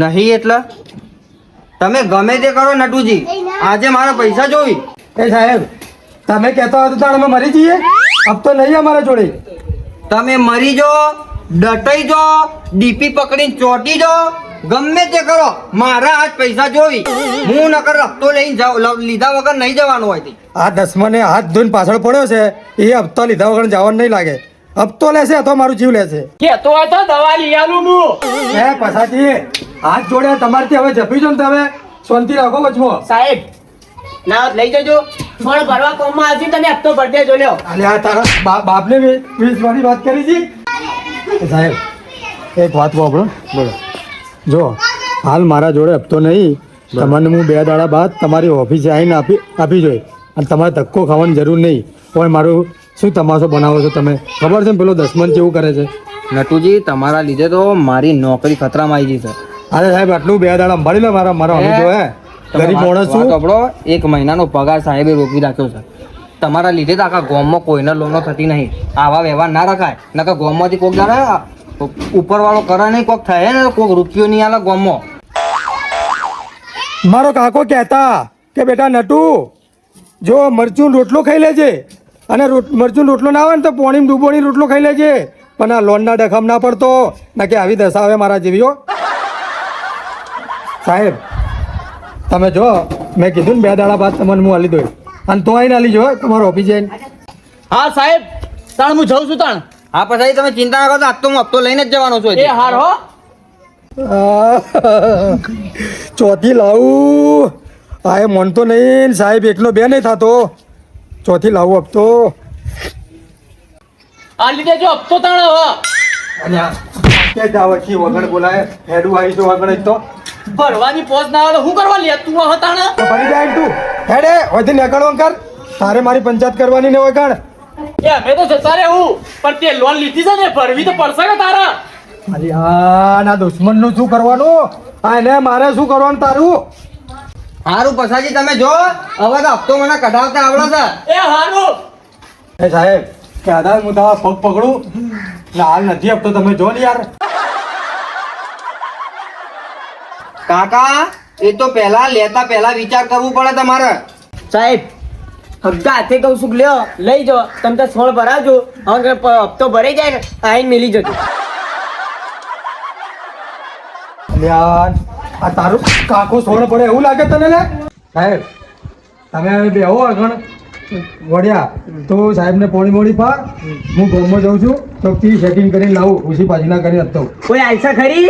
નહીં એટલે તમે ગમે તે કરો નટુજી, આજે મારા પૈસા જોઈ. એ સાહેબ તમે કહેતા હોય તો તાણ અમે મરી જઈએ. अब तो नहीं हमारा जोड़े. તમે મરી જો, ડટાઈ જો, ડીપી પકડીને ચોટી જો, ગમે તે કરો, મારા આજ પૈસા જોઈ. હું નકર હપ્તો લઈને જાઉં, લીધા વગર નહીં જવાનું હોય. આ દસમાને હાથ ધોઈને પાછળ પડ્યો છે, એ હપ્તા લીધા વગર જવાનું નહીં લાગે. હપ્તો લેશે તો મારું જીવ લેશે. કેતો હોય તો દવા લઈ આલું હું. હે પછાજી હાથ જોડે તમારથી હવે જપી જો ને તમે શાંતિ રાખો વચમાં. સાહેબ ના લઈ જજો, ફળ ભરવા કોમમાં આવશે તને હપ્તો ભરતે જો લ્યો. અલે આ તારા બાપને વીસવાની વાત કરી છે. સાહેબ એક વાત વાપરો. બોલો. જો હાલ મારા જોડે હપ્તો નહીં, તમને હું 2 દાડા બાદ તમારી ઓફિસે આવીને આપી જોઈએ. અને તમારે ધક્કો ખાવાની જરૂર નહીં. કોઈ મારું શું તમાશો બનાવો છો તમે? ખબર છે ને પેલો દસમન કેવું કરે છે? નટુજી તમારા લીધે તો મારી નોકરી ખતરામાં આવી ગઈ છે. અરે સાહેબ આટલું 2 દાડા સંભાળી લો. મારા જો હે ગરીબ માણસ છું. આપણો 1 મહિનાનો પગાર સાહેબે રોકી રાખ્યો છે. તમારા લીધે તો આખા ગામમાં કોઈને લોનો થતી નહીં. આવા વ્યવહાર ના રખાય, નકર ગામમાંથી કોક જાણે ઉપર વાળો કરે નહીં, કોક થાય ને કોક રૂપિયો નહીં આલે ગામમાં. મારો કાકો કહેતા કે બેટા નટુ જો મરચું રોટલો ખાઈ લેજે, અને મરચું રોટલો ના આવે ને તો પોણીમાં ડૂબોણી રોટલો ખાઈ લેજે, પણ આ લોનના ડખમ ના પડતો, ના કે આવી દશા આવે મારા જેવીઓ. સાહેબ તમે જો મેં કીધું ને 2 દાડા બાદ તમને હું આલી દઉં, અને તો આવીને આલી જો તમારો ઓફિસ જઈને. હા સાહેબ તાણ હું જઉં છું તાણ. હા પછી તમે ચિંતા ના કરો, આજ તો હું હપ્તો લઈને જ જવાનો છું. એ હાર હો. ચોથી લાવું આ એ મન તો નહીં સાહેબ, એકલો 2 નહીં થતો. ચોથી લાવું હપ્તો. આ લીધે જો હપ્તો તાણ હવે વગર બોલાય હેડું આવી તો વગર જ તો ભરવાની પોચ ના આવે તો હું કરવા લે તું હવે તાણ. ફરી જાય તું હેડે હોયથી નીકળવા કર. તારે મારી પંચાયત કરવાની ને હોય કણ. એ અમે તો જતા રહેવું, પણ તે લોન લીધી છે ને ભરવી તો પડશે કે તારા. અરે હા ના દુશ્મન નું શું કરવાનું? હા એને મારે શું કરવાનું તારું? હારું પછાજી તમે જો, હવે તો હપ્તો મને કઢાવતા આવડે છે. એ હારું. એ સાહેબ કે આધાર હું તમારા પગ પકડું ને હાલ નથી હપ્તો તમે જો ને યાર. કાકા એ તો લેતા પહેલા વિચાર કરવું પડે તમારે. સાહેબ હપ્તા હાથે કહું છું લ્યો લઈ જાઓ, તમે તો સોળ ભરાવજો, હવે હપ્તો ભરાઈ જાય ને આઈને મિલી જજો. યાર આ તારું કાકો સોણ પડે એવું લાગે તને લે? સાહેબ તમે હવે બેહો આગળ વળ્યા તો સાહેબને પોણી મોડી પા. હું ગામમાં જાઉં છું તો સેટિંગ કરીને લાવું, ઉસી પાછી ના કરીને હતો. કોઈ આલસા ખરી?